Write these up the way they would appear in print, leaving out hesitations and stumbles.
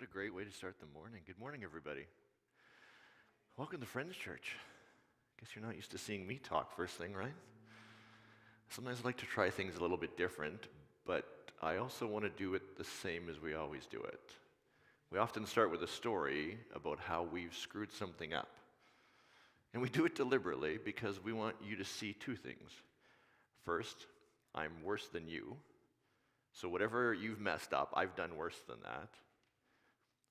What a great way to start the morning. Good morning, everybody. Welcome to Friends Church. Guess you're not used to seeing me talk first thing, right? Sometimes I like to try things a little bit different, but I also want to do it the same as we always do it. We often start with a story about how we've screwed something up. And we do it deliberately because we want you to see two things. First, I'm worse than you. So whatever you've messed up, I've done worse than that.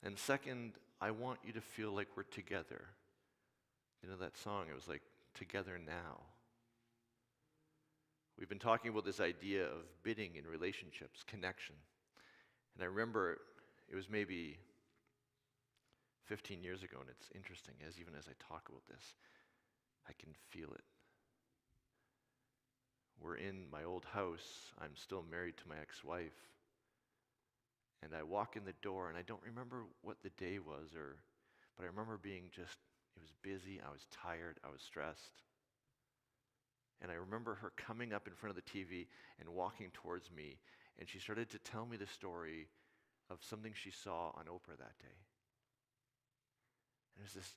And second, I want you to feel like we're together. You know that song, it was like, together now. We've been talking about this idea of bidding in relationships, connection. And I remember it was maybe 15 years ago, and it's interesting, even as I talk about this, I can feel it. We're in my old house. I'm still married to my ex-wife. And I walk in the door, and I don't remember what the day was, but I remember being it was busy, I was tired, I was stressed. And I remember her coming up in front of the TV and walking towards me, and she started to tell me the story of something she saw on Oprah that day. And it was this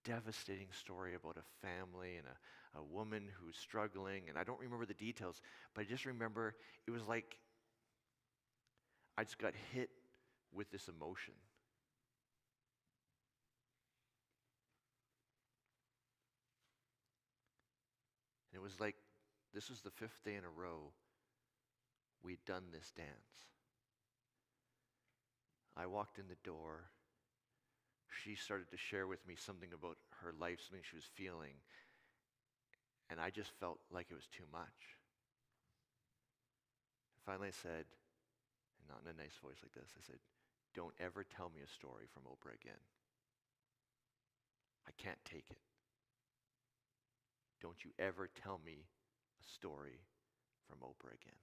devastating story about a family and a woman who's struggling, and I don't remember the details, but I just remember it was like I just got hit with this emotion. And it was like this was the 5th day in a row we'd done this dance. I walked in the door. She started to share with me something about her life, something she was feeling. And I just felt like it was too much. Finally I said, and not in a nice voice like this, I said, "Don't ever tell me a story from Oprah again. I can't take it. Don't you ever tell me a story from Oprah again."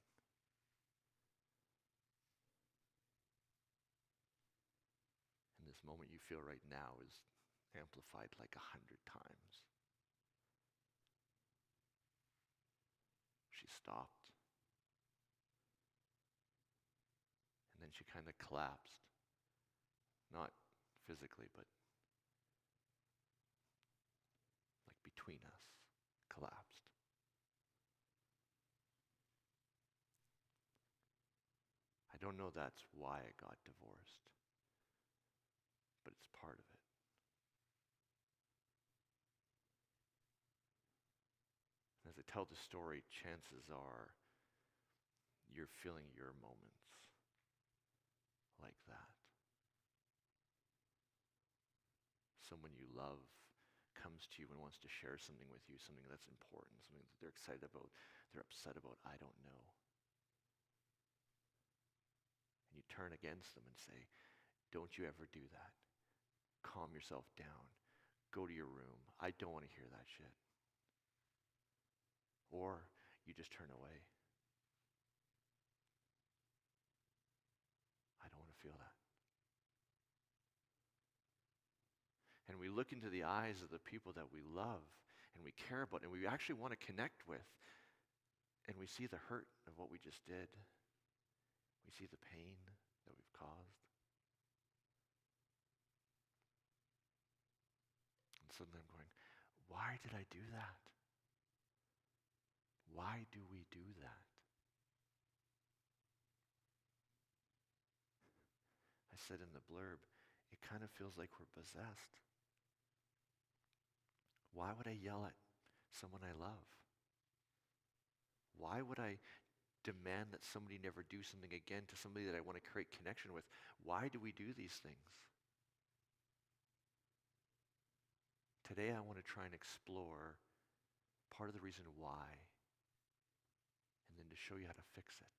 And this moment you feel right now is amplified like 100 times. She stopped. And then she kind of collapsed. Not physically, but like between us, collapsed. I don't know that's why I got divorced, but it's part of it. As I tell the story, chances are you're feeling your moments like that. Someone you love comes to you and wants to share something with you, something that's important, something that they're excited about, they're upset about, I don't know. And you turn against them and say, "Don't you ever do that. Calm yourself down. Go to your room. I don't want to hear that shit." Or you just turn away. I don't want to feel that. And we look into the eyes of the people that we love and we care about and we actually want to connect with, and we see the hurt of what we just did. We see the pain that we've caused. And suddenly I'm going, why did I do that? Why do we do that? I said in the blurb, it kind of feels like we're possessed. Why would I yell at someone I love? Why would I demand that somebody never do something again to somebody that I want to create connection with? Why do we do these things? Today I want to try and explore part of the reason why, and then to show you how to fix it.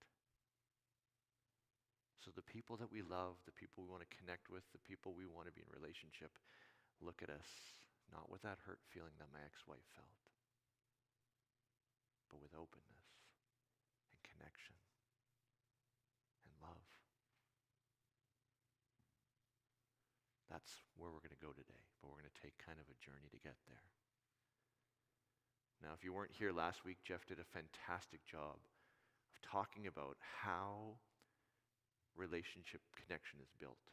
So the people that we love, the people we want to connect with, the people we want to be in relationship, look at us not with that hurt feeling that my ex-wife felt, but with openness and connection and love. That's where we're going to go today, but we're going to take kind of a journey to get there. Now, if you weren't here last week, Jeff did a fantastic job of talking about how relationship connection is built.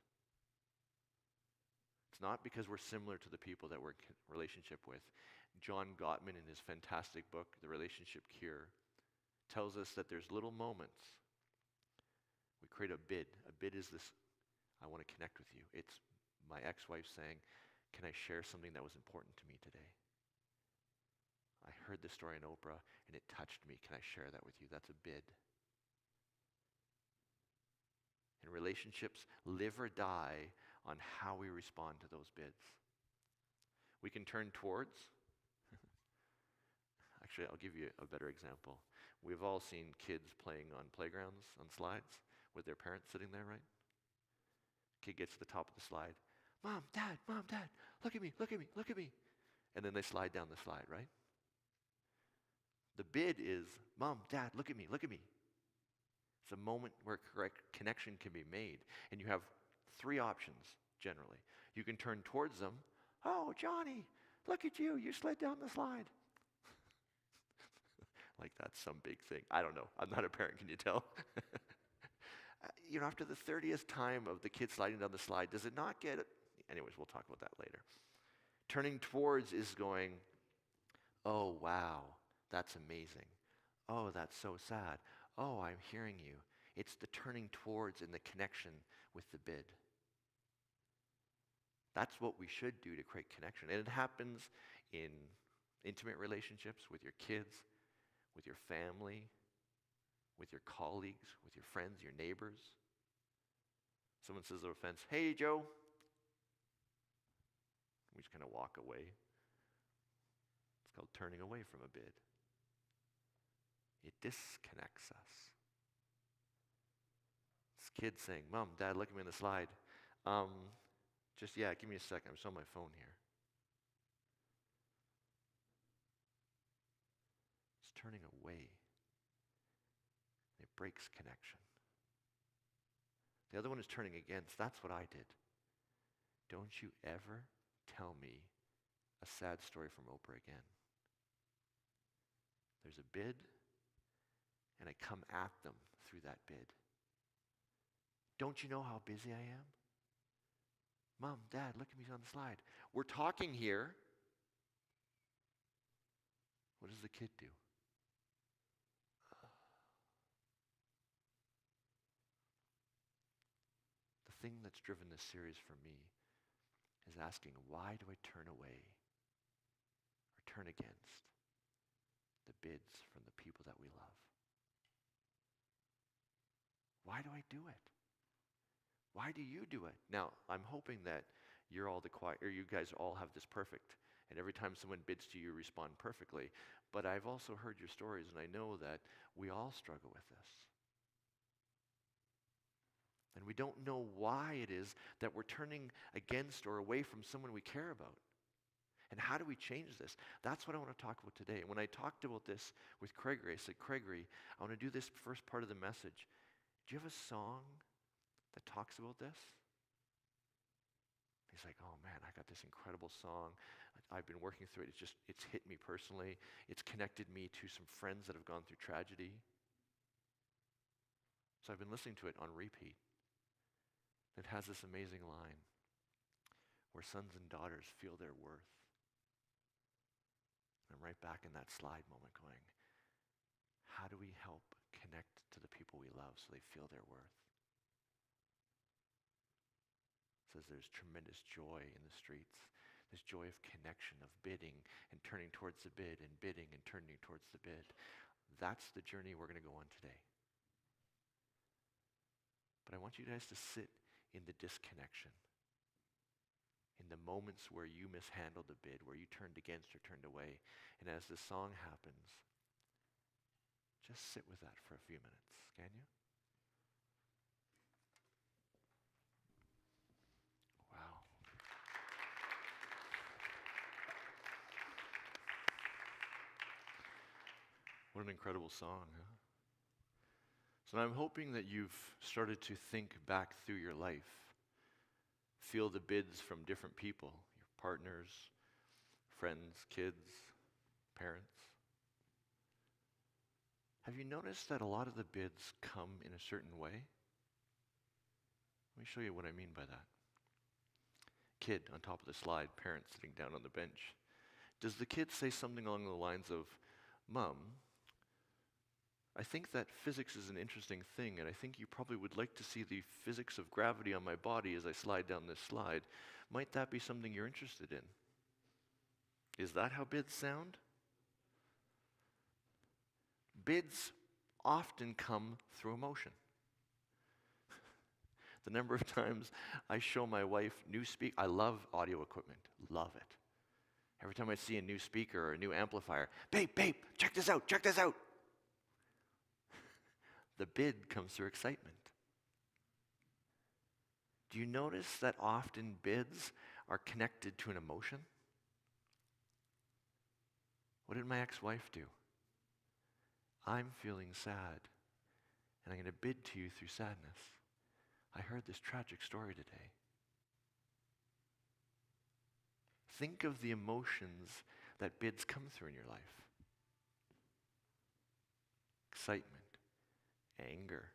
It's not because we're similar to the people that we're in relationship with. John Gottman, in his fantastic book, The Relationship Cure, tells us that there's little moments. We create a bid. A bid is this, I want to connect with you. It's my ex-wife saying, can I share something that was important to me today? I heard this story on Oprah and it touched me. Can I share that with you? That's a bid. And relationships live or die on how we respond to those bids. We can turn towards. Actually, I'll give you a better example. We've all seen kids playing on playgrounds, on slides, with their parents sitting there, right? Kid gets to the top of the slide. Mom, Dad, look at me, look at me, look at me. And then they slide down the slide, right? The bid is, Mom, Dad, look at me, look at me. It's a moment where correct connection can be made. And you have three options, generally. You can turn towards them. Oh, Johnny, look at you. You slid down the slide. Like that's some big thing. I don't know. I'm not a parent, can you tell? After the 30th time of the kid sliding down the slide, does it not get it? Anyways, we'll talk about that later. Turning towards is going, oh, wow, that's amazing. Oh, that's so sad. Oh, I'm hearing you. It's the turning towards and the connection with the bid. That's what we should do to create connection. And it happens in intimate relationships with your kids, with your family, with your colleagues, with your friends, your neighbors. Someone says of offense, hey, Joe. We just kind of walk away. It's called turning away from a bid. It disconnects us. This kid saying, Mom, Dad, look at me on the slide. Give me a second. I'm just on my phone here. It's turning away. It breaks connection. The other one is turning against. That's what I did. Don't you ever tell me a sad story from Oprah again. There's a bid, and I come at them through that bid. Don't you know how busy I am? Mom, Dad, look at me on the slide. We're talking here. What does the kid do? The thing that's driven this series for me is asking, why do I turn away or turn against the bids from the people that we love? Why do I do it? Why do you do it? Now, I'm hoping that you guys all have this perfect, and every time someone bids to you, respond perfectly. But I've also heard your stories, and I know that we all struggle with this. And we don't know why it is that we're turning against or away from someone we care about. And how do we change this? That's what I want to talk about today. And when I talked about this with Gregory, I said, Gregory, I want to do this first part of the message. Do you have a song that talks about this? He's like, oh man, I got this incredible song. I've been working through it. It's hit me personally. It's connected me to some friends that have gone through tragedy. So I've been listening to it on repeat. It has this amazing line where sons and daughters feel their worth. And I'm right back in that slide moment going, how do we help connect to the people we love so they feel their worth? It says there's tremendous joy in the streets. This joy of connection, of bidding and turning towards the bid and bidding and turning towards the bid. That's the journey we're going to go on today. But I want you guys to sit in the disconnection, in the moments where you mishandled the bid, where you turned against or turned away. And as this song happens, just sit with that for a few minutes, can you? Wow. What an incredible song, huh? So I'm hoping that you've started to think back through your life, feel the bids from different people, your partners, friends, kids, parents. Have you noticed that a lot of the bids come in a certain way? Let me show you what I mean by that. Kid on top of the slide, parent sitting down on the bench. Does the kid say something along the lines of, Mom, I think that physics is an interesting thing, and I think you probably would like to see the physics of gravity on my body as I slide down this slide. Might that be something you're interested in? Is that how bids sound? Bids often come through emotion. The number of times I show my wife new I love audio equipment, love it. Every time I see a new speaker or a new amplifier, babe, check this out. The bid comes through excitement. Do you notice that often bids are connected to an emotion? What did my ex-wife do? I'm feeling sad, and I'm going to bid to you through sadness. I heard this tragic story today. Think of the emotions that bids come through in your life. Excitement, anger.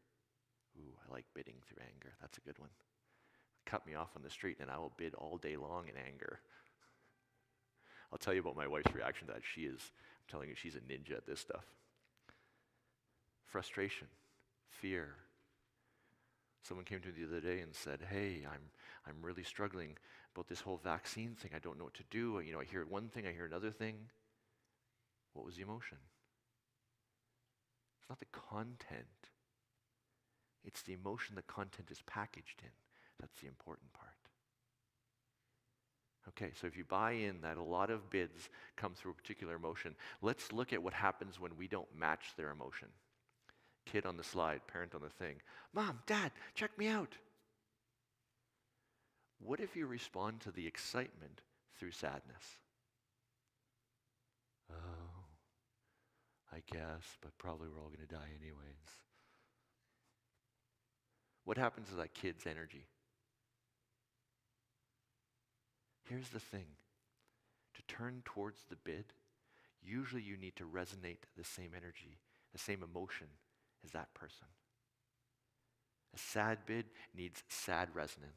Ooh, I like bidding through anger. That's a good one. Cut me off on the street and I will bid all day long in anger. I'll tell you about my wife's reaction to that. I'm telling you, she's a ninja at this stuff. Frustration, fear. Someone came to me the other day and said, hey, I'm really struggling about this whole vaccine thing. I don't know what to do. I hear one thing, I hear another thing. What was the emotion? It's not the content. It's the emotion the content is packaged in. That's the important part. Okay, so if you buy in that a lot of bids come through a particular emotion, let's look at what happens when we don't match their emotion. Kid on the slide, parent on the thing. Mom, Dad, check me out. What if you respond to the excitement through sadness? Oh, I guess, but probably we're all going to die anyways. What happens to that kid's energy? Here's the thing. To turn towards the bid, usually you need to resonate the same energy, the same emotion as that person. A sad bid needs sad resonance.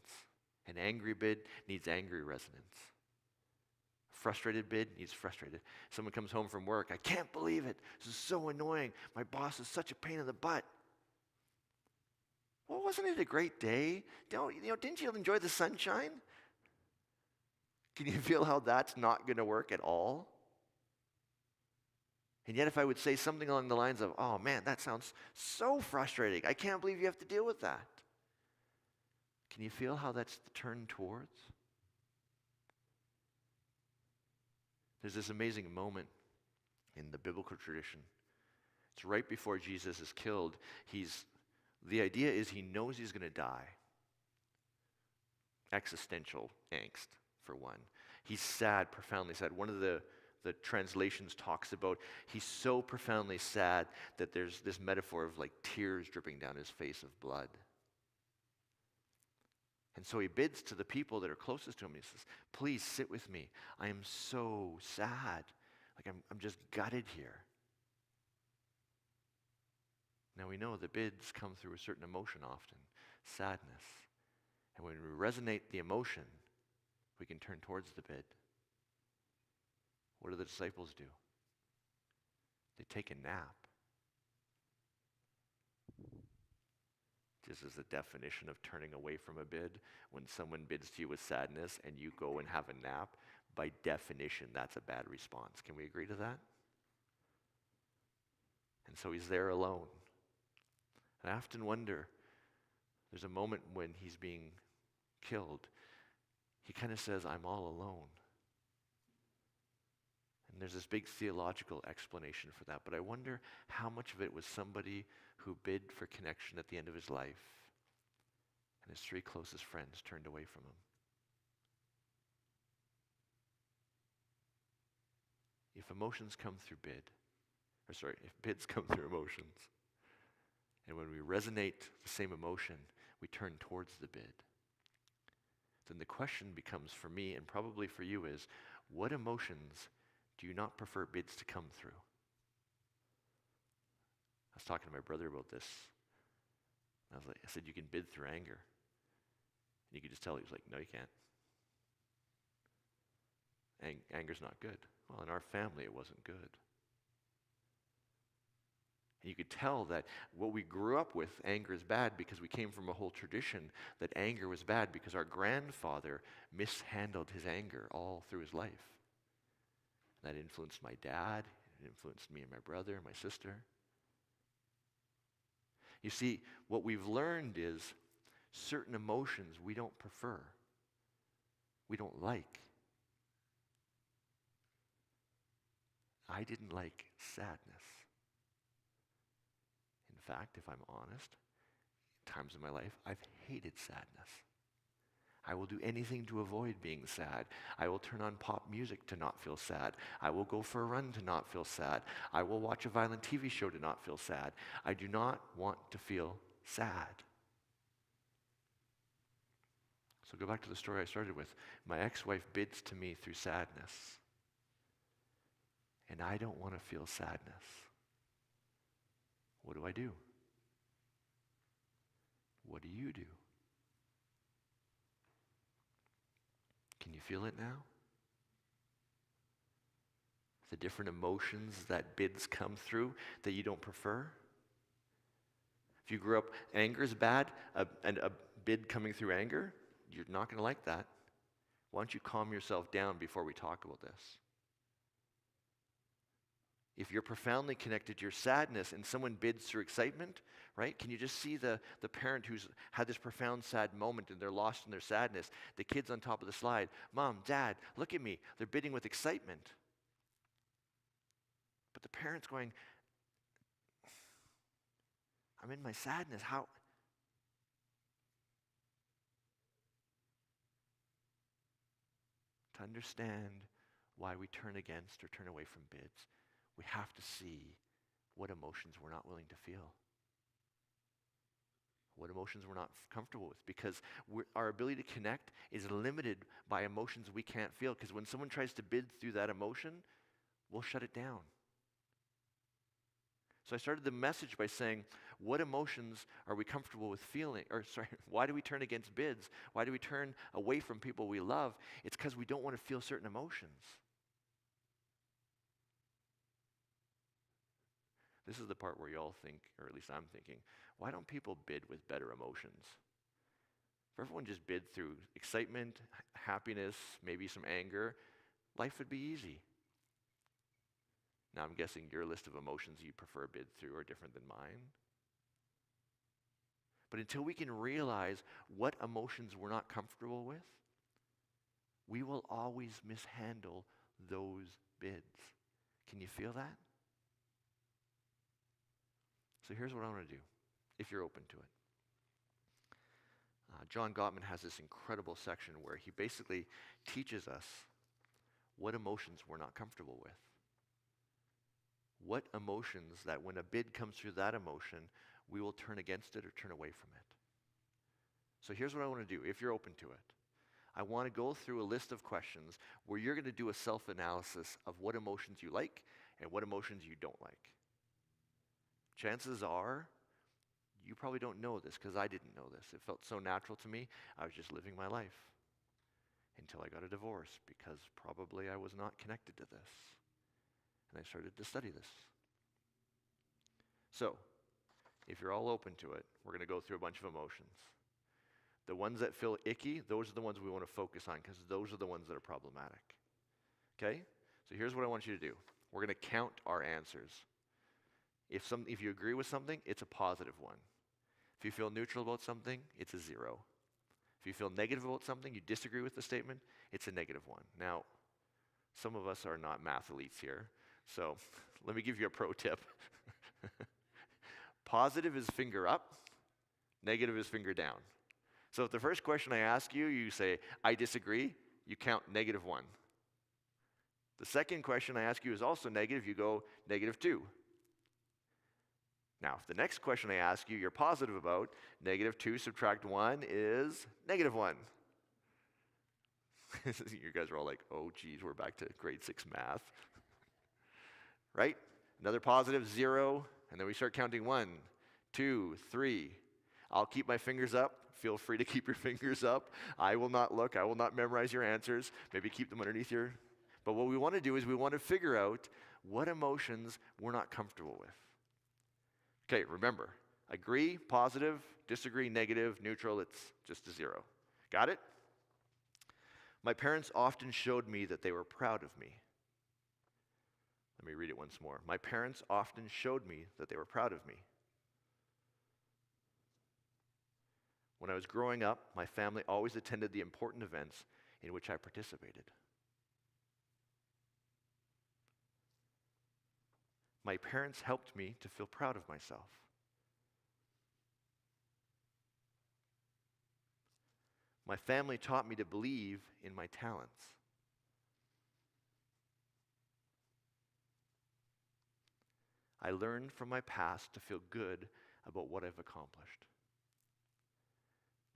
An angry bid needs angry resonance. A frustrated bid needs frustrated. Someone comes home from work, I can't believe it. This is so annoying. My boss is such a pain in the butt. Well, wasn't it a great day? Didn't you enjoy the sunshine? Can you feel how that's not going to work at all? And yet if I would say something along the lines of, oh man, that sounds so frustrating. I can't believe you have to deal with that. Can you feel how that's the turn towards? There's this amazing moment in the biblical tradition. It's right before Jesus is killed. The idea is he knows he's going to die. Existential angst, for one. He's sad, profoundly sad. One of the translations talks about he's so profoundly sad that there's this metaphor of like tears dripping down his face of blood. And so he bids to the people that are closest to him. He says, please sit with me. I am so sad. Like I'm just gutted here. Now we know the bids come through a certain emotion often, sadness. And when we resonate the emotion, we can turn towards the bid. What do the disciples do? They take a nap. This is the definition of turning away from a bid. When someone bids to you with sadness and you go and have a nap, by definition, that's a bad response. Can we agree to that? And so he's there alone. And I often wonder, there's a moment when he's being killed. He kind of says, I'm all alone. And there's this big theological explanation for that. But I wonder how much of it was somebody who bid for connection at the end of his life, and his three closest friends turned away from him. If bids come through emotions, and when we resonate the same emotion, we turn towards the bid, then the question becomes for me, and probably for you, is what emotions do you not prefer bids to come through? I was talking to my brother about this. I said, you can bid through anger. And you could just tell, he was like, no, you can't. Anger's not good. Well, in our family, it wasn't good. And you could tell that what we grew up with, anger is bad, because we came from a whole tradition that anger was bad because our grandfather mishandled his anger all through his life. That influenced my dad, it influenced me and my brother and my sister. You see, what we've learned is certain emotions we don't prefer, we don't like. I didn't like sadness. In fact, if I'm honest, times in my life, I've hated sadness. I will do anything to avoid being sad. I will turn on pop music to not feel sad. I will go for a run to not feel sad. I will watch a violent TV show to not feel sad. I do not want to feel sad. So go back to the story I started with. My ex-wife bids to me through sadness. And I don't want to feel sadness. What do I do? What do you do? Can you feel it now? The different emotions that bids come through that you don't prefer? If you grew up, anger is bad, and a bid coming through anger, you're not going to like that. Why don't you calm yourself down before we talk about this? If you're profoundly connected to your sadness and someone bids through excitement, right? Can you just see the parent who's had this profound sad moment and they're lost in their sadness? The kids on top of the slide, Mom, Dad, look at me. They're bidding with excitement. But the parent's going, I'm in my sadness. How? To understand why we turn against or turn away from bids, we have to see what emotions we're not willing to feel. What emotions we're not comfortable with. Because our ability to connect is limited by emotions we can't feel. Because when someone tries to bid through that emotion, we'll shut it down. So I started the message by saying, what emotions are we comfortable with feeling? Why do we turn against bids? Why do we turn away from people we love? It's because we don't want to feel certain emotions. This is the part where you all think, or at least I'm thinking, why don't people bid with better emotions? If everyone just bid through excitement, happiness, maybe some anger, life would be easy. Now I'm guessing your list of emotions you prefer bid through are different than mine. But until we can realize what emotions we're not comfortable with, we will always mishandle those bids. Can you feel that? So here's what I want to do, if you're open to it. John Gottman has this incredible section where he basically teaches us what emotions we're not comfortable with. What emotions that when a bid comes through that emotion, we will turn against it or turn away from it. So here's what I want to do, if you're open to it. I want to go through a list of questions where you're going to do a self-analysis of what emotions you like and what emotions you don't like. Chances are, you probably don't know this because I didn't know this. It felt so natural to me. I was just living my life until I got a divorce because probably I was not connected to this. And I started to study this. So, if you're all open to it, we're going to go through a bunch of emotions. The ones that feel icky, those are the ones we want to focus on because those are the ones that are problematic. Okay? So here's what I want you to do. We're going to count our answers. If you agree with something, it's a positive one. If you feel neutral about something, it's a 0. If you feel negative about something, you disagree with the statement, it's a negative 1. Now, some of us are not math elites here, so let me give you a pro tip. Positive is finger up, negative is finger down. So if the first question I ask you, you say, I disagree, you count -1. The second question I ask you is also negative, you go -2. Now, if the next question I ask you, you're positive about, -2 subtract 1 is -1. You guys are all like, oh, geez, we're back to grade 6 math. Right? Another positive, 0, and then we start counting 1, 2, 3. I'll keep my fingers up. Feel free to keep your fingers up. I will not look. I will not memorize your answers. Maybe keep them underneath your... But what we want to do is we want to figure out what emotions we're not comfortable with. Okay, remember, agree, positive, disagree, negative, neutral, it's just a 0. Got it? My parents often showed me that they were proud of me. Let me read it once more. My parents often showed me that they were proud of me. When I was growing up, my family always attended the important events in which I participated. My parents helped me to feel proud of myself. My family taught me to believe in my talents. I learned from my past to feel good about what I've accomplished.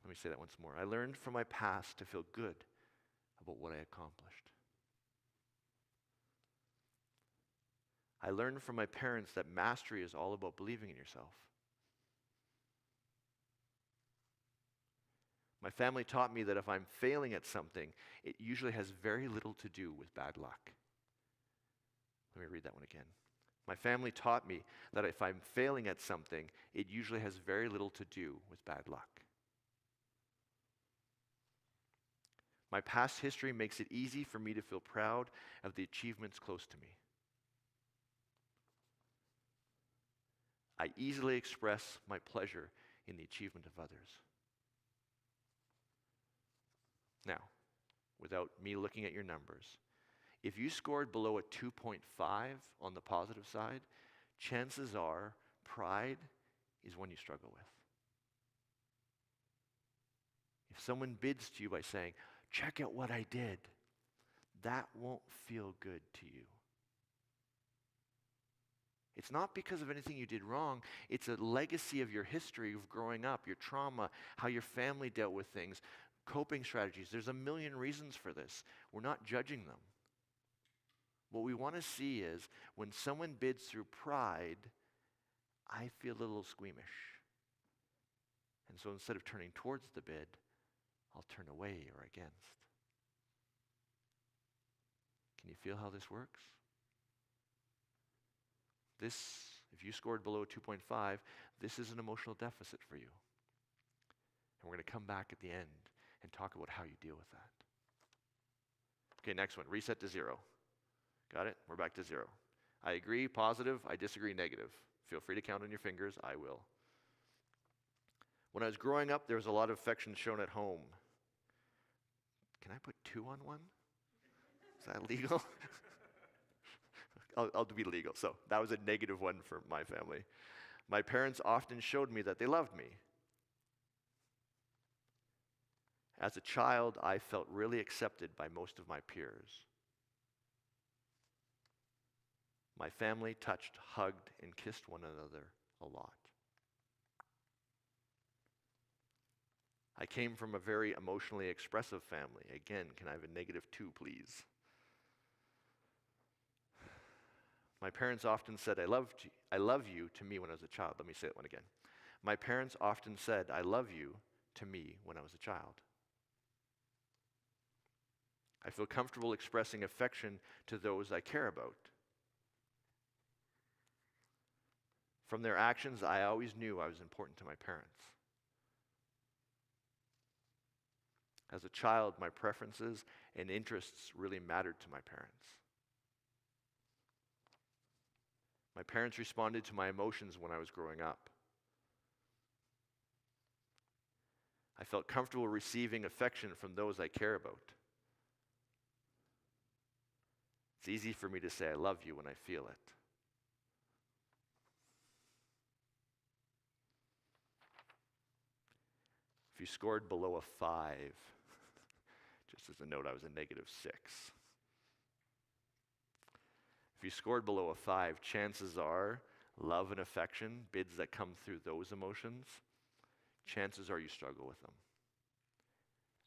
Let me say that once more. I learned from my past to feel good about what I accomplished. I learned from my parents that mastery is all about believing in yourself. My family taught me that if I'm failing at something, it usually has very little to do with bad luck. Let me read that one again. My family taught me that if I'm failing at something, it usually has very little to do with bad luck. My past history makes it easy for me to feel proud of the achievements close to me. I easily express my pleasure in the achievement of others. Now, without me looking at your numbers, if you scored below a 2.5 on the positive side, chances are pride is one you struggle with. If someone bids to you by saying, check out what I did, that won't feel good to you. It's not because of anything you did wrong. It's a legacy of your history of growing up, your trauma, how your family dealt with things, coping strategies. There's a million reasons for this. We're not judging them. What we want to see is when someone bids through pride, I feel a little squeamish. And so instead of turning towards the bid, I'll turn away or against. Can you feel how this works? This, if you scored below 2.5, this is an emotional deficit for you. And we're going to come back at the end and talk about how you deal with that. Okay, next one, reset to 0. Got it? We're back to 0. I agree, positive. I disagree, negative. Feel free to count on your fingers. I will. When I was growing up, there was a lot of affection shown at home. Can I put 2 on one? Is that legal? I'll be legal. So that was a -1 for my family. My parents often showed me that they loved me. As a child, I felt really accepted by most of my peers. My family touched, hugged, and kissed one another a lot. I came from a very emotionally expressive family. Again, can I have a -2, please? My parents often said, I love you to me when I was a child. Let me say that one again. My parents often said, I love you to me when I was a child. I feel comfortable expressing affection to those I care about. From their actions, I always knew I was important to my parents. As a child, my preferences and interests really mattered to my parents. My parents responded to my emotions when I was growing up. I felt comfortable receiving affection from those I care about. It's easy for me to say I love you when I feel it. If you scored below a 5, just as a note, I was a -6. If you scored below a 5, chances are love and affection, bids that come through those emotions, chances are you struggle with them.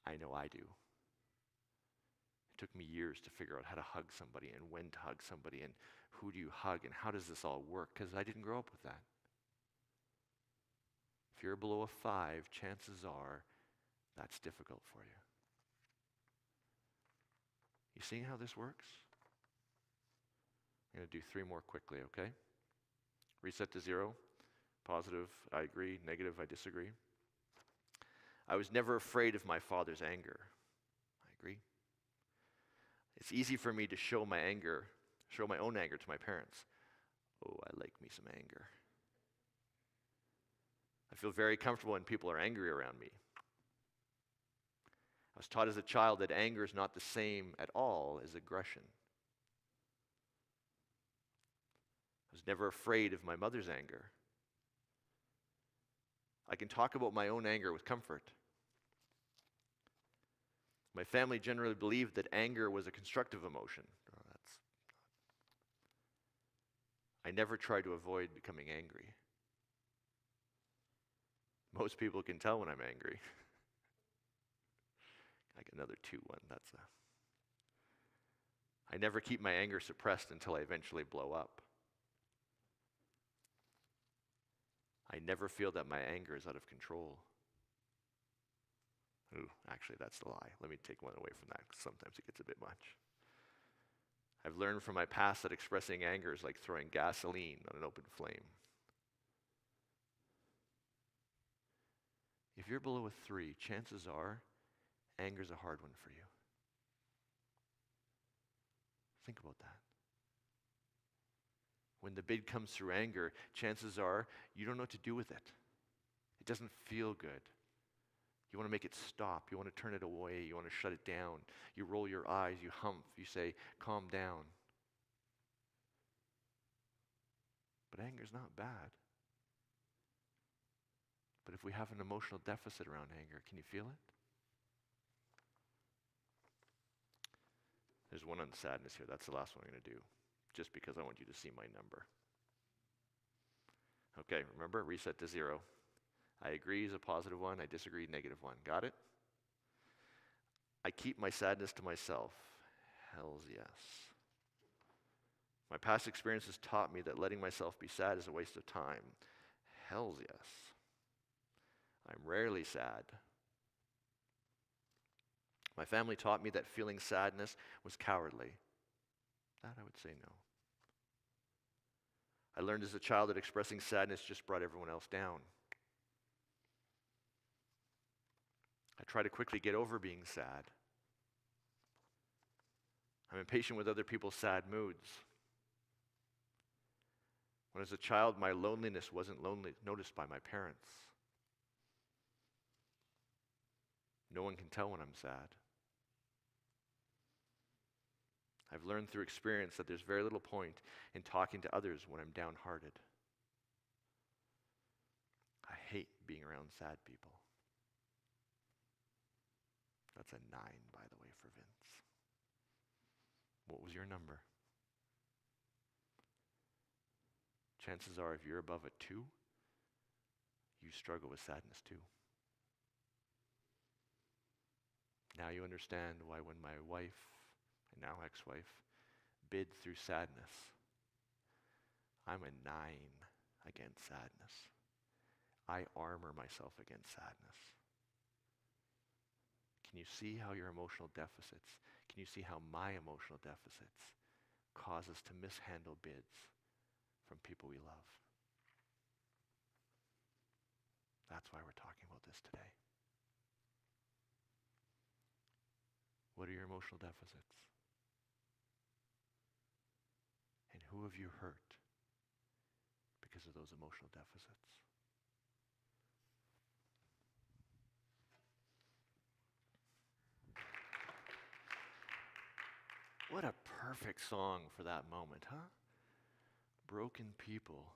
I know I do. It took me years to figure out how to hug somebody and when to hug somebody and who do you hug and how does this all work, because I didn't grow up with that. If you're below a 5, chances are that's difficult for you. You seeing how this works? I'm going to do 3 more quickly, okay? Reset to 0. Positive, I agree. Negative, I disagree. I was never afraid of my father's anger. I agree. It's easy for me to show my own anger to my parents. Oh, I like me some anger. I feel very comfortable when people are angry around me. I was taught as a child that anger is not the same at all as aggression. I was never afraid of my mother's anger. I can talk about my own anger with comfort. My family generally believed that anger was a constructive emotion. I never tried to avoid becoming angry. Most people can tell when I'm angry. Like another 2-1. I never keep my anger suppressed until I eventually blow up. I never feel that my anger is out of control. Ooh, actually, that's the lie. Let me take one away from that, because sometimes it gets a bit much. I've learned from my past that expressing anger is like throwing gasoline on an open flame. If you're below a 3, chances are anger's a hard one for you. Think about that. When the bid comes through anger, chances are you don't know what to do with it. It doesn't feel good. You want to make it stop. You want to turn it away. You want to shut it down. You roll your eyes. You humph. You say, calm down. But anger's not bad. But if we have an emotional deficit around anger, can you feel it? There's one on sadness here. That's the last one I'm going to do, just because I want you to see my number. Okay, remember, reset to 0. I agree is a positive 1. I disagree, negative 1. Got it? I keep my sadness to myself. Hells yes. My past experiences taught me that letting myself be sad is a waste of time. Hells yes. I'm rarely sad. My family taught me that feeling sadness was cowardly. That I would say no. I learned as a child that expressing sadness just brought everyone else down. I try to quickly get over being sad. I'm impatient with other people's sad moods. When as a child, my loneliness wasn't noticed by my parents. No one can tell when I'm sad. I've learned through experience that there's very little point in talking to others when I'm downhearted. I hate being around sad people. That's a 9, by the way, for Vince. What was your number? Chances are, if you're above a 2, you struggle with sadness too. Now you understand why when my wife, and now ex-wife, bid through sadness, I'm a 9 against sadness. I armor myself against sadness. Can you see how your emotional deficits, can you see how my emotional deficits cause us to mishandle bids from people we love? That's why we're talking about this today. What are your emotional deficits? And who have you hurt because of those emotional deficits? What a perfect song for that moment, huh? Broken people.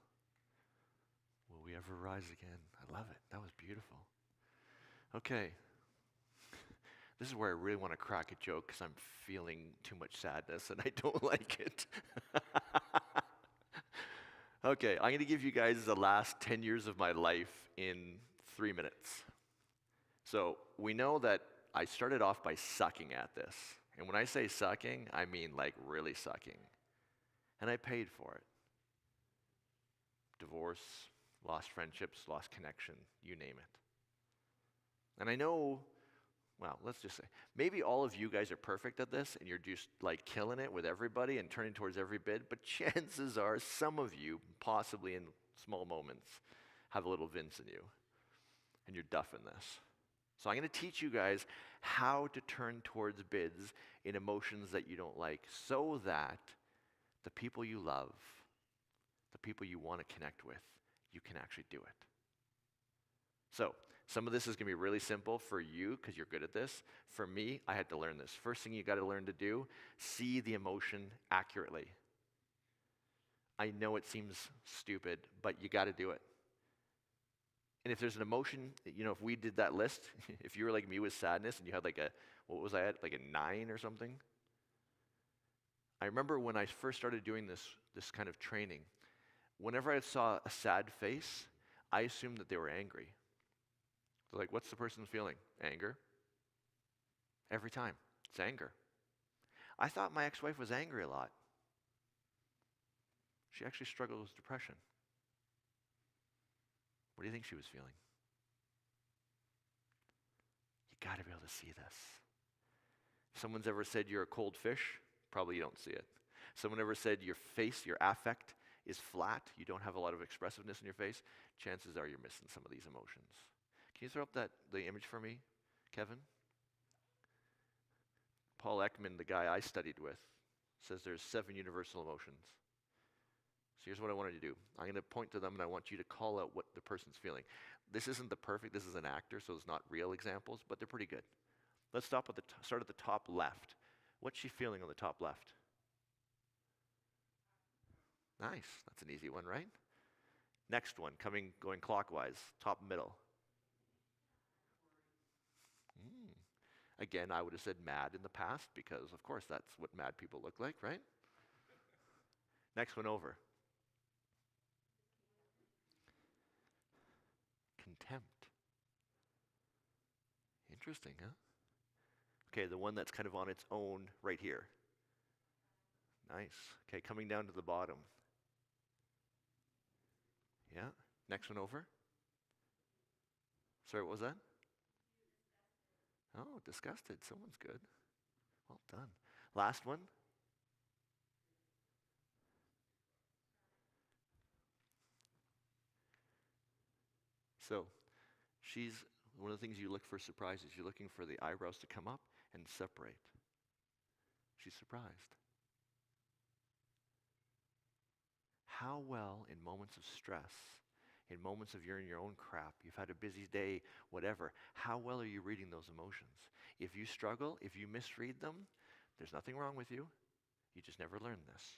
Will we ever rise again? I love it. That was beautiful. Okay. This is where I really want to crack a joke because I'm feeling too much sadness and I don't like it. Okay, I'm going to give you guys the last 10 years of my life in 3 minutes. So we know that I started off by sucking at this. And when I say sucking, I mean like really sucking. And I paid for it. Divorce, lost friendships, lost connection, you name it. And I know well, let's just say, maybe all of you guys are perfect at this and you're just like killing it with everybody and turning towards every bid, but chances are some of you, possibly in small moments, have a little Vince in you and you're duff in this. So I'm going to teach you guys how to turn towards bids in emotions that you don't like so that the people you love, the people you want to connect with, you can actually do it. So some of this is going to be really simple for you because you're good at this. For me, I had to learn this. First thing you got to learn to do, see the emotion accurately. I know it seems stupid, but you got to do it. And if there's an emotion, if we did that list, if you were like me with sadness and you had what was I at, like a 9 or something? I remember when I first started doing this kind of training, whenever I saw a sad face, I assumed that they were angry. They're like, what's the person feeling? Anger. Every time, it's anger. I thought my ex-wife was angry a lot. She actually struggled with depression. What do you think she was feeling? You got to be able to see this. If someone's ever said you're a cold fish, probably you don't see it. Someone ever said your face, your affect is flat, you don't have a lot of expressiveness in your face, chances are you're missing some of these emotions. Can you throw up the image for me, Kevin? Paul Ekman, the guy I studied with, says there's 7 universal emotions. So here's what I want you to do. I'm going to point to them and I want you to call out what the person's feeling. This isn't this is an actor, so it's not real examples, but they're pretty good. Let's start at the top left. What's she feeling on the top left? Nice, that's an easy one, right? Next one, going clockwise, top middle. Again, I would have said mad in the past because, of course, that's what mad people look like, right? Next one over. Contempt. Interesting, huh? Okay, the one that's kind of on its own right here. Nice. Okay, coming down to the bottom. Yeah. Next one over. Sorry, what was that? Oh, disgusted. Someone's good. Well done. Last one. So, one of the things you look for surprise is you're looking for the eyebrows to come up and separate. She's surprised. How well in moments of stress, in moments of you're in your own crap, you've had a busy day, whatever, how well are you reading those emotions? If you struggle, if you misread them, there's nothing wrong with you. You just never learned this.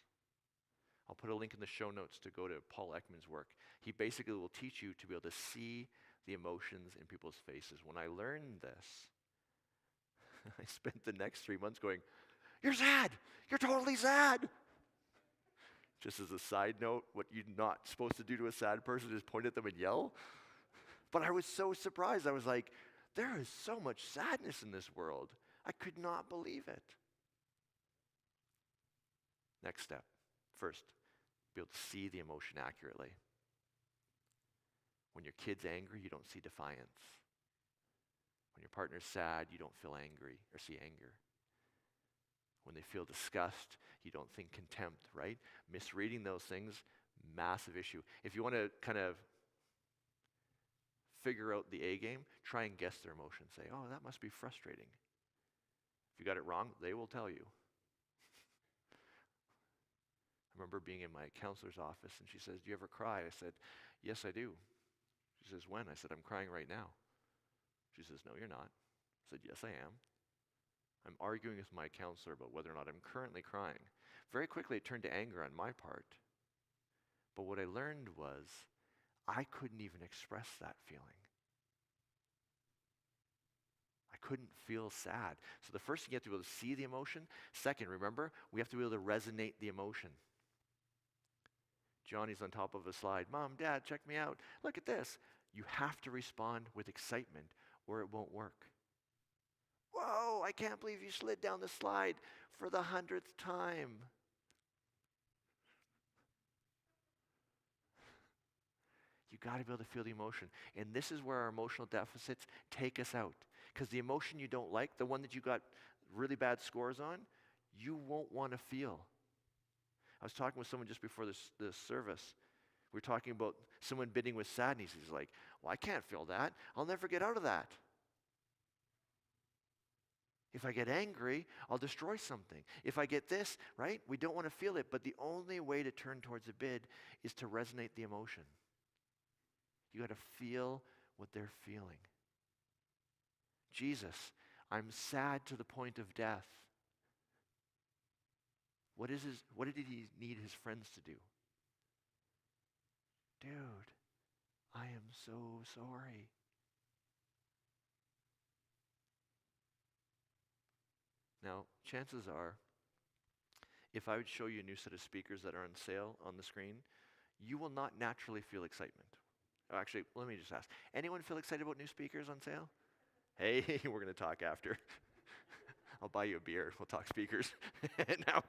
I'll put a link in the show notes to go to Paul Ekman's work. He basically will teach you to be able to see the emotions in people's faces. When I learned this, I spent the next 3 months going, "You're sad! You're totally sad!" Just as a side note, what you're not supposed to do to a sad person is point at them and yell. But I was so surprised. I was like, there is so much sadness in this world. I could not believe it. Next step. First, be able to see the emotion accurately. When your kid's angry, you don't see defiance. When your partner's sad, you don't feel angry or see anger. When they feel disgust, you don't think contempt, right? Misreading those things, massive issue. If you want to kind of figure out the A game, try and guess their emotion. Say, oh, that must be frustrating. If you got it wrong, they will tell you. I remember being in my counselor's office and she says, do you ever cry? I said, yes, I do. She says, when? I said, I'm crying right now. She says, no, you're not. I said, yes, I am. I'm arguing with my counselor about whether or not I'm currently crying. Very quickly, it turned to anger on my part. But what I learned was I couldn't even express that feeling. I couldn't feel sad. So the first thing, you have to be able to see the emotion. Second, remember, we have to be able to resonate the emotion. Johnny's on top of a slide. Mom, Dad, check me out. Look at this. You have to respond with excitement or it won't work. Whoa, I can't believe you slid down the slide for the 100th time. You got to be able to feel the emotion. And this is where our emotional deficits take us out. Because the emotion you don't like, the one that you got really bad scores on, you won't want to feel. I was talking with someone just before this service. We were talking about someone bidding with sadness. He's like, well, I can't feel that. I'll never get out of that. If I get angry, I'll destroy something. If I get this, right? We don't want to feel it, but the only way to turn towards a bid is to resonate the emotion. You got to feel what they're feeling. Jesus, I'm sad to the point of death. What did he need his friends to do? Dude, I am so sorry. Now, chances are, if I would show you a new set of speakers that are on sale on the screen, you will not naturally feel excitement. Oh, actually, let me just ask. Anyone feel excited about new speakers on sale? Hey, we're going to talk after. I'll buy you a beer. We'll talk speakers. Now,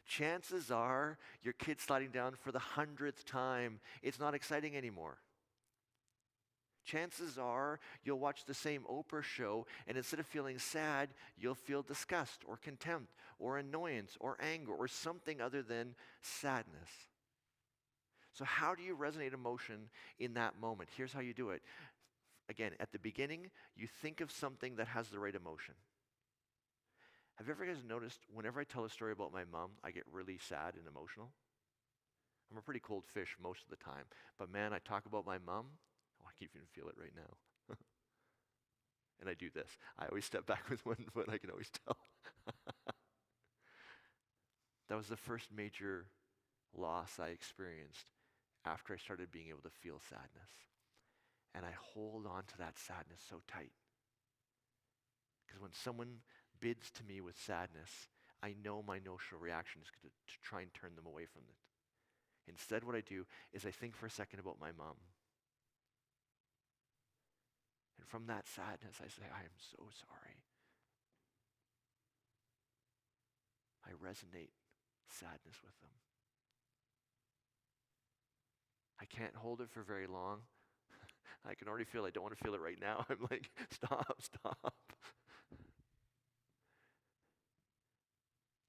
chances are your kid's sliding down for the 100th time. It's not exciting anymore. Chances are you'll watch the same Oprah show, and instead of feeling sad, you'll feel disgust or contempt or annoyance or anger or something other than sadness. So how do you resonate emotion in that moment? Here's how you do it. Again, at the beginning, you think of something that has the right emotion. Have you ever guys noticed whenever I tell a story about my mom, I get really sad and emotional? I'm a pretty cold fish most of the time. But man, I talk about my mom, oh, I can even feel it right now. And I do this. I always step back with one foot, I can always tell. That was the first major loss I experienced after I started being able to feel sadness. And I hold on to that sadness so tight. Because when someone bids to me with sadness, I know my initial reaction is to try and turn them away from it. Instead, what I do is I think for a second about my mom. And from that sadness, I say, I am so sorry. I resonate sadness with them. I can't hold it for very long. I can already feel I don't want to feel it right now. I'm like, stop.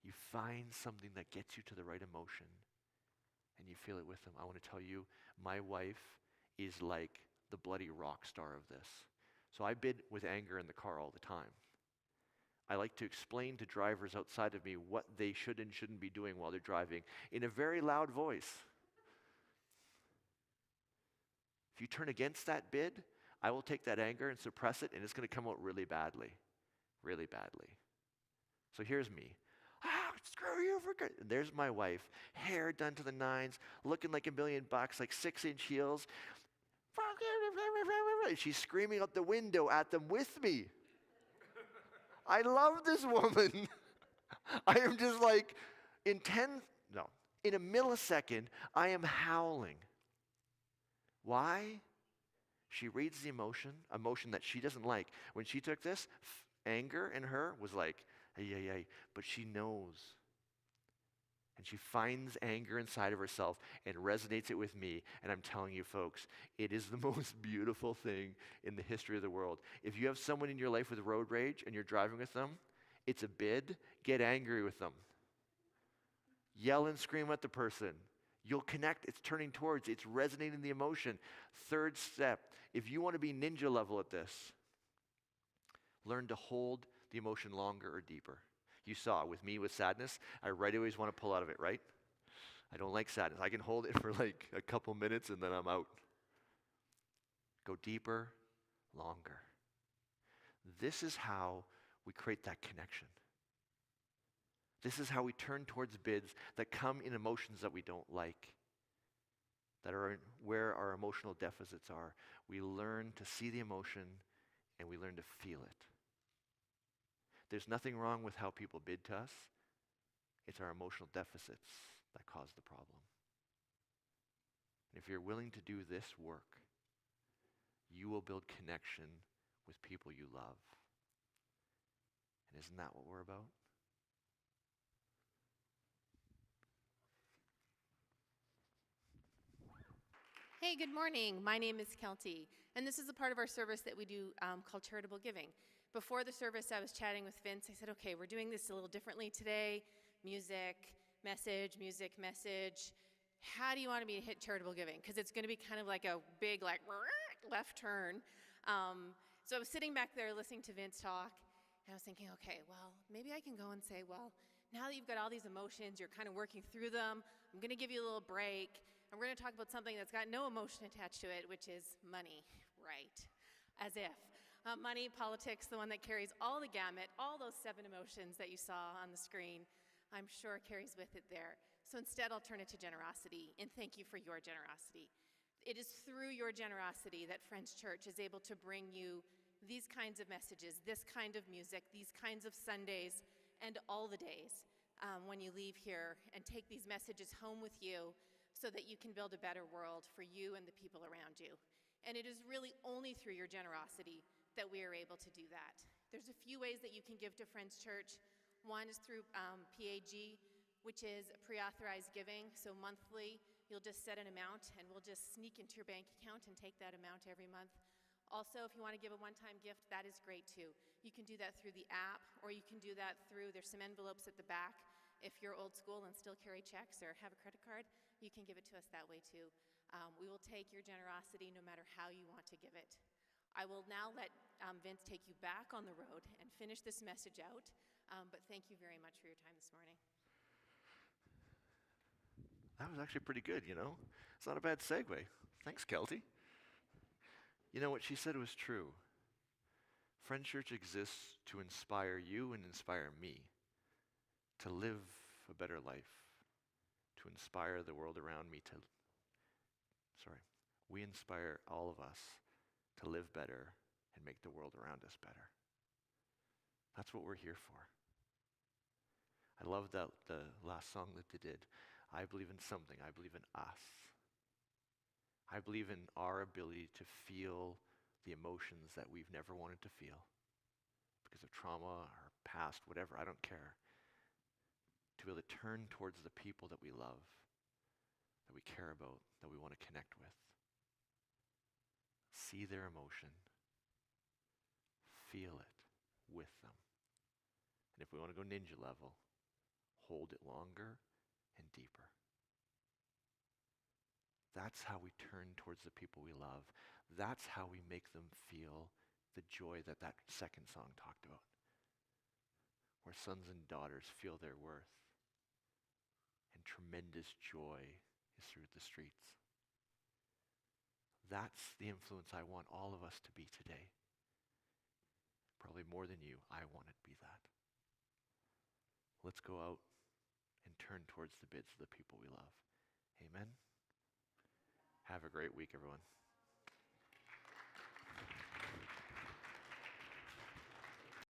You find something that gets you to the right emotion, and you feel it with them. I want to tell you, my wife is like the bloody rock star of this. So I bid with anger in the car all the time. I like to explain to drivers outside of me what they should and shouldn't be doing while they're driving in a very loud voice. If you turn against that bid, I will take that anger and suppress it, and it's going to come out really badly. Really badly. So here's me. Screw you for good. And there's my wife, hair done to the nines, looking like $1 million, like 6-inch heels. She's screaming out the window at them with me. I love this woman. I am just like, in a millisecond, I am howling. Why? She reads the emotion that she doesn't like. When she took this, anger in her was like, ay, but she knows. And she finds anger inside of herself and resonates it with me. And I'm telling you, folks, it is the most beautiful thing in the history of the world. If you have someone in your life with road rage and you're driving with them, it's a bid. Get angry with them. Yell and scream at the person. You'll connect. It's turning towards. It's resonating the emotion. Third step, if you want to be ninja level at this, learn to hold the emotion longer or deeper. You saw with me with sadness, I right away want to pull out of it, right? I don't like sadness. I can hold it for like a couple minutes and then I'm out. Go deeper, longer. This is how we create that connection. This is how we turn towards bids that come in emotions that we don't like, that are where our emotional deficits are. We learn to see the emotion and we learn to feel it. There's nothing wrong with how people bid to us. It's our emotional deficits that cause the problem. And if you're willing to do this work, you will build connection with people you love. And isn't that what we're about? Hey, good morning. My name is Kelty, and this is a part of our service that we do called charitable giving. Before the service, I was chatting with Vince. I said, okay, we're doing this a little differently today. Music, message, music, message. How do you want me to hit charitable giving? Because it's going to be kind of like a big, like, left turn. So I was sitting back there listening to Vince talk, and I was thinking, okay, well, maybe I can go and say, well, now that you've got all these emotions, you're kind of working through them, I'm going to give you a little break. And we're going to talk about something that's got no emotion attached to it, which is money, right? As if. Money, politics, the one that carries all the gamut, all those 7 emotions that you saw on the screen, I'm sure carries with it there. So instead, I'll turn it to generosity, and thank you for your generosity. It is through your generosity that Friends Church is able to bring you these kinds of messages, this kind of music, these kinds of Sundays, and all the days when you leave here and take these messages home with you so that you can build a better world for you and the people around you. And it is really only through your generosity that we are able to do that. There's a few ways that you can give to Friends Church. One is through PAG, which is pre-authorized giving. So monthly, you'll just set an amount, and we'll just sneak into your bank account and take that amount every month. Also, if you want to give a one-time gift, that is great too. You can do that through the app, or you can do that through, there's some envelopes at the back. If you're old school and still carry checks or have a credit card, you can give it to us that way too. We will take your generosity no matter how you want to give it. I will now let Vince take you back on the road and finish this message out, but thank you very much for your time this morning. That was actually pretty good, you know? It's not a bad segue. Thanks, Kelty. You know, what she said was true. Friends Church exists to inspire you and inspire me to live a better life, to inspire the world around me we inspire all of us to live better and make the world around us better. That's what we're here for. I love that the last song that they did. I believe in something. I believe in us. I believe in our ability to feel the emotions that we've never wanted to feel because of trauma or past, whatever, I don't care. To be able to turn towards the people that we love, that we care about, that we want to connect with. See their emotion. Feel it with them. And if we want to go ninja level, hold it longer and deeper. That's how we turn towards the people we love. That's how we make them feel the joy that that second song talked about. Where sons and daughters feel their worth and tremendous joy is through the streets. That's the influence I want all of us to be today. Probably more than you, I want to be that. Let's go out and turn towards the bids of the people we love. Amen. Have a great week, everyone.